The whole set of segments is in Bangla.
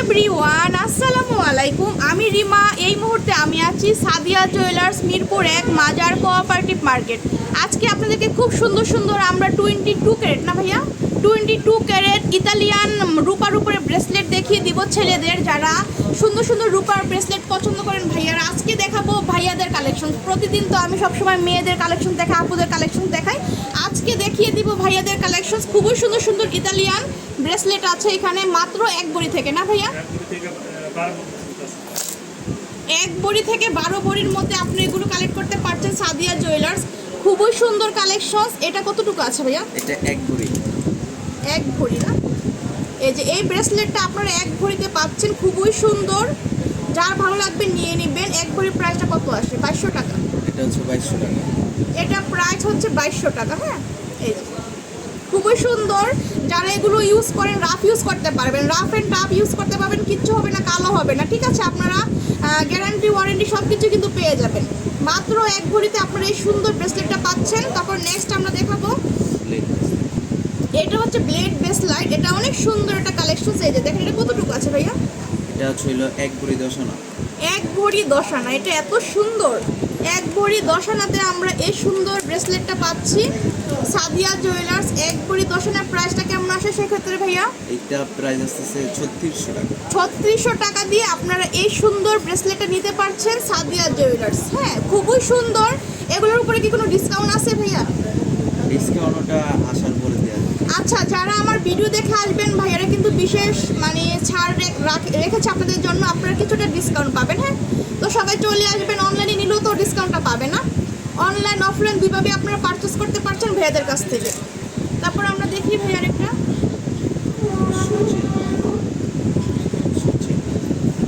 এভরিওয়ান আসসালামু আলাইকুম। আমি রিমা। এই মুহূর্তে আমি আছি সাদিয়া জুয়েলার্স মিরপুর 1 মাজার কোঅপারেটিভ মার্কেট। আজকে আপনাদেরকে খুব সুন্দর সুন্দর আমরা 22 ক্যারেট না ভাইয়া 22 ক্যারেট ইতালিয়ান রূপার উপরে ব্রেসলেট দেখিয়ে দিব ছেলেদের, যারা সুন্দর সুন্দর রূপার ব্রেসলেট পছন্দ করেন ভাইয়ারা। আজকে দেখাবো ভাইয়াদের কালেকশন। প্রতিদিন তো আমি সবসময় মেয়েদের কালেকশন দেখাই, আপুদের কালেকশন দেখাই। আজকে দেখিয়ে দিব ভাইয়াদের কালেকশন। খুবই সুন্দর সুন্দর ইতালিয়ান ব্রেসলেট আছে এখানে মাত্র 1 ভরি থেকে না ভাইয়া, 1 ভরি থেকে 12 ভরির মধ্যে আপনি এগুলো কালেক্ট করতে পারছেন সাদিয়া জুয়েলার্স। খুবই সুন্দর কালেকশন। এটা কতটুকু আছে ভাইয়া? এটা 1 ভরি। 1 ভরি না, এই যে এই ব্রেসলেটটা আপনারা 1 ভরিতে পাচ্ছেন। খুবই সুন্দর, যার ভালো লাগবে নিয়ে নেবেন। 1 ভরি প্রাইসটা কত আসে? 2200 টাকা। এটা হচ্ছে 2200 টাকা। এটা প্রাইস হচ্ছে 2200 টাকা। হ্যাঁ, এই যে খুবই সুন্দর। যারা এগুলো ইউজ করেন রাফ ইউজ করতে পারবেন, রাফ অ্যান্ড টাফ ইউজ করতে পারবেন, কিচ্ছু হবে না, কালো হবে না। ঠিক আছে, আপনারা গ্যারান্টি ওয়ারেন্টি সব কিছু কিন্তু পেয়ে যাবেন। মাত্র 1 ভরিতে আপনারা এই সুন্দর ব্রেসলেটটা পাচ্ছেন। তারপর নেক্সট আমরা দেখাবো, এটা হচ্ছে ব্লেড ব্রেসলেট। এটা অনেক সুন্দর একটা কালেকশন। এই যে দেখেন, এটা কতটুকু আছে ভাইয়া? এটা হচ্ছে 1 ভরি 10 আনা। 1 ভরি 10 আনা। এটা এত সুন্দর। 1 ভরি 10 আনাতে আমরা এই সুন্দর ব্রেসলেটটা পাচ্ছি সাদিয়া জুয়েলার্স। 1 ভরি 10 আনার প্রাইসটা কেমন আসে সেক্ষেত্রে ভাইয়া? এটা প্রাইস আসছে 3600 টাকা। 3600 টাকা দিয়ে আপনারা এই সুন্দর ব্রেসলেটটা নিতে পারছেন সাদিয়া জুয়েলার্স। হ্যাঁ, খুবই সুন্দর। এগুলোর উপরে কি কোনো ডিসকাউন্ট আছে ভাইয়া? ডিসকাউন্টটা আসার পরে দেয়া যাবে। আচ্ছা, যারা আমার ভিডিও দেখে আসবেন ভাইয়ারা কিন্তু বিশেষ ছাড় রেখেছে আপনাদের জন্য। আপনারা কিছুটা ডিসকাউন্ট পাবেন। হ্যাঁ, তো সবাই চলে আসবেন। অনলাইনে নিলেও তো ডিসকাউন্টটা পাবে না। অনলাইন অফলাইন দুইভাবে আপনারা পারচেস করতে পারছেন ভাইয়াদের কাছ থেকে। তারপর আমরা দেখি ভাইয়ার একটা,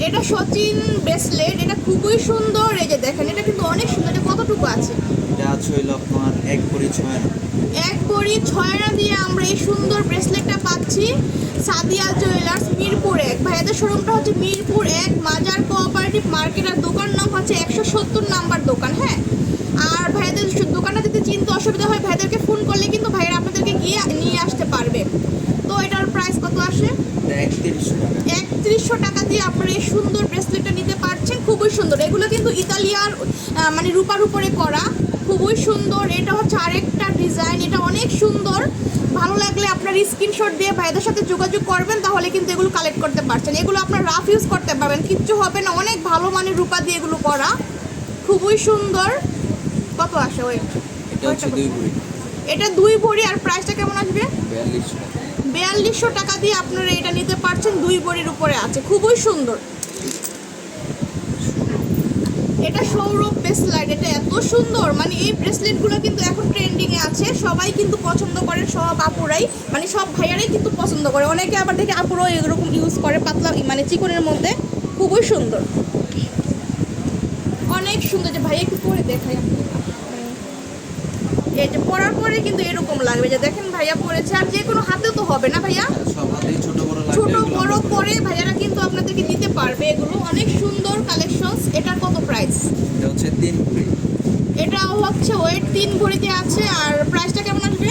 এটা সচিন ব্রেসলেট। এটা খুবই সুন্দর। এই যে দেখেন, এটা কিন্তু অনেক সুন্দর। এটা কতটুকু আছে? এটা আছে আপনার 1 ভরি 6 আনা। 1 ভরি 6 আনা দিয়ে আমরা এই সুন্দর ব্রেসলেটটা পাচ্ছি সাদিয়া জুয়েলার্স মিরপুর 1। ভাইয়াদের শোরুমটা হচ্ছে মিরপুর 1 মাজার কোঅপারেটিভ মার্কেট। আর দোকান নাম হচ্ছে 170 নাম্বার দোকান। হ্যাঁ, আর ভাইয়াদের দোকানটা যদি চিনতে অসুবিধা হয় ভাইয়াদেরকে ফোন করলে কিন্তু ভাইয়ারা আপনাদেরকে গিয়ে নিয়ে আসতে পারবে। তো এটার প্রাইস কত আসে? 3100 টাকা। 3100 টাকা দিয়ে আপনারা এই সুন্দর ব্রেসলেটটা নিতে পারছেন। খুবই সুন্দর। এগুলো কিন্তু ইতালিয়ান রূপার উপরে করা, খুবই সুন্দর। এটা হচ্ছে আরেকটা ডিজাইন। এটা অনেক সুন্দর। ভালো লাগলে আপনার স্ক্রিনশট দিয়ে ভাইদের সাথে যোগাযোগ করবেন, তাহলে কিন্তু এগুলো কালেক্ট করতে পারছেন। এগুলো আপনার রাফ ইউজ করতে পারবেন, কিচ্ছু হবে না। অনেক ভালো মানের রূপা দিয়ে এগুলো করা, খুবই সুন্দর। কত আসে ওই? এটা হচ্ছে 2 ভরি। এটা 2 ভরি। আর প্রাইসটা কেমন আসবে? 4200 টাকা। 4200 টাকা দিয়ে আপনারা এটা নিতে পারছেন। 2 ভরির উপরে আছে, খুবই সুন্দর। এটা সৌরভ ব্রেসলেট। এটা এত সুন্দর, এই ব্রেসলেটগুলো কিন্তু এখন ট্রেন্ডিংয়ে আছে। সবাই কিন্তু পছন্দ করে, সব আপুরাই সব ভাইয়ারাই কিন্তু পছন্দ করে। অনেকে আবার দেখে আপুরাও এরকম ইউজ করে, পাতলা চিকনের মধ্যে। খুবই সুন্দর, অনেক সুন্দর। যে ভাইয়া একটু পরে দেখাই, এই যে পরার পরে কিন্তু এরকম লাগবে। যে দেখেন ভাইয়া পরেছে। আর যে কোনো হাতেও তো হবে না ভাইয়া, সব হাতেই ছোট বড় লাগবে। ছোট বড় করে ভাইয়ারা কিন্তু আপনাদেরকে দিতে পারবে। এগুলো অনেক সুন্দর কালেকশনস। এটার কত প্রাইস? এটা হচ্ছে 3 ভরি। এটা হচ্ছে ওয়েট 3 ভরিতে আছে। আর প্রাইসটা কেমন আসবে?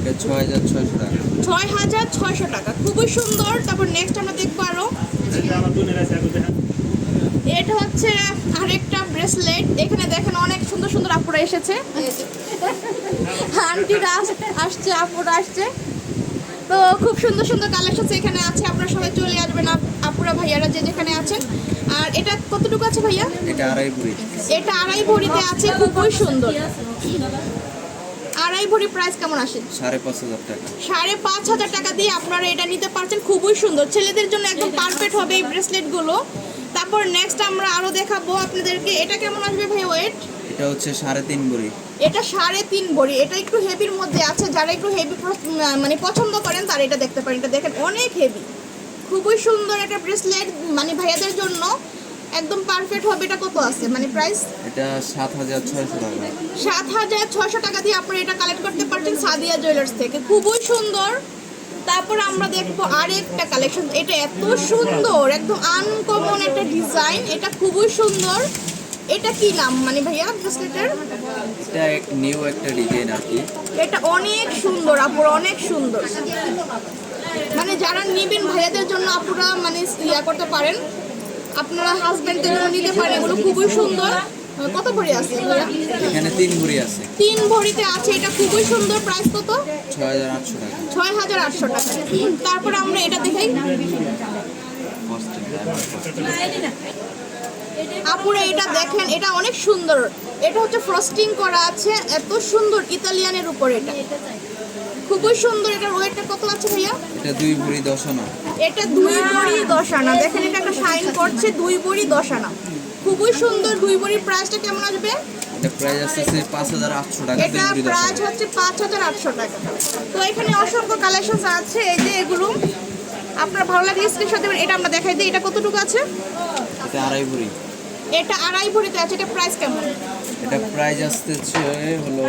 এটা 6600 টাকা। 6600 টাকা, খুবই সুন্দর। তারপর নেক্সট আমরা দেখবো আরো, এটা হচ্ছে আরেকটা ব্রেসলেট। এখানে দেখেন অনেক সুন্দর সুন্দর আপুরা এসেছে, আন্টিরা আসছে, আপুরা আসছে। তো খুব সুন্দর সুন্দর কালেকশন এখানে আছে। আপনারা সবাই চলে আসবেন আপুরা ভাইয়ারা যে যেখানে আছেন। আর এটা কতটুকু আছে ভাইয়া? এটা 2.5 ভরি। এটা 2.5 ভরিতে আছে, খুবই সুন্দর। 2.5 ভরি প্রাইস কেমন আসে? 5500 টাকা। 5500 টাকা দিয়ে আপনারা এটা নিতে পারছেন। খুবই সুন্দর, ছেলেদের জন্য একদম পারফেক্ট হবে এই ব্রেসলেটগুলো। তারপর নেক্সট আমরা আরো দেখাবো আপনাদেরকে। এটা কেমন আসবে ভাই ওয়েট? এটা হচ্ছে 3.5 ভরি। এটা 3.5 ভরি। এটা একটু হেভির মধ্যে আছে। যারা একটু হেভি পছন্দ করেন তারা এটা দেখতে পারেন। এটা দেখেন অনেক হেভি, খুবই সুন্দর একটা ব্রেসলেট। ভাইয়াদের জন্য একদম পারফেক্ট হবে। এটা কত আছে প্রাইস? এটা 7600 টাকা। 7600 টাকা দিয়ে আপনারা এটা কালেক্ট করতে পারছেন সাদিয়া জুয়েলার্স থেকে। খুবই সুন্দর। তারপর আমরা দেখবো আরেকটা কালেকশন। এটা এত সুন্দর, একদম আনকমন একটা ডিজাইন। এটা খুবই সুন্দর। এটা কি নাম ভাইয়া ব্রেসলেটের? এটা নিউ একটা ডিজাইন আর কি। এটা অনেক সুন্দর আপুর, অনেক সুন্দর। মানে যারা নেবেন ভাইয়াদের জন্য আপনারা মানে ইয়া করতে পারেন, আপনারা হাজবেন্ডদের জন্য নিতে পারেন। এগুলো খুবই সুন্দর। কত ভরি আছে ভাইয়া? এখানে 3 ভরি আছে, 3 ভরিতে আছে। এটা খুবই সুন্দর। প্রাইস কত? 6800 টাকা। 6800 টাকা। তারপরে আমরা এটা দেখাই। আপুরা এটা দেখেন, এটা অনেক সুন্দর। এটা হচ্ছে ফ্রস্টিং করা আছে, এত সুন্দর ইতালিয়ানের উপর। এটা খুবই সুন্দর। এটার ওয়েটটা কত আছে ভাইয়া? এটা 2 ভরি 10 আনা। এটা 2 ভরি 10 আনা। দেখেন এটা একটা শাইন করছে, 2 ভরি 10 আনা। খুবই সুন্দর। 2 ভরির প্রাইসটা কেমন আসবে? এটা প্রাইস আছে 5800 টাকা। এটা 2 ভরি 10 প্রাইস আনা। হচ্ছে 5800 টাকা। তো এখানে অসংখ্য কালেকশন আছে। এই যে এগুলো আপনার ভালো লাগলে স্ক্রিনশট দেবেন। এটা আমরা দেখাই দিই। এটা কতটুকু আছে? এটা 2.5 ভরি। এটা 2.5 ভরিতে আছে। এটা প্রাইস কেমন? এটা প্রাইস আসতেছে হলো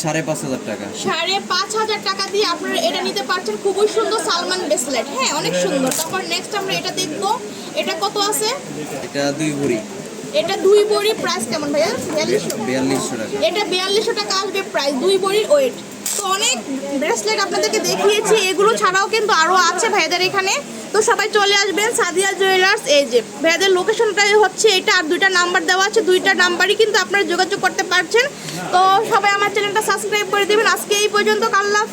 5500 টাকা। 5500 টাকা দিয়ে আপনারা এটা নিতে পারছেন। খুবই সুন্দর সালমান ব্রেসলেট। হ্যাঁ, অনেক সুন্দর। তারপর নেক্সট আমরা এটা দেখবো। এটা কত আছে? এটা 2 ভরি। এটা 2 ভরি। প্রাইস কেমন ভাইয়া? 4200। 4200 টাকা। এটা 4200 টাকা আসবে প্রাইস, 2 ভরির ওয়েট। তো অনেক ব্রেসলেট আপনাদেরকে দেখিয়েছি। এগুলো ছাড়াও কিন্তু আরও আছে ভাইয়াদের এখানে। তো সবাই চলে আসবেন সাদিয়া জুয়েলার্স। এই যে ভাইয়াদের লোকেশনটাই হচ্ছে এটা, আর 2টা নাম্বার দেওয়া আছে। 2টা নাম্বারই কিন্তু আপনারা যোগাযোগ করতে পারছেন। তো সবাই আমার চ্যানেলটা সাবস্ক্রাইব করে দেবেন। আজকে এই পর্যন্ত। আল্লাহ।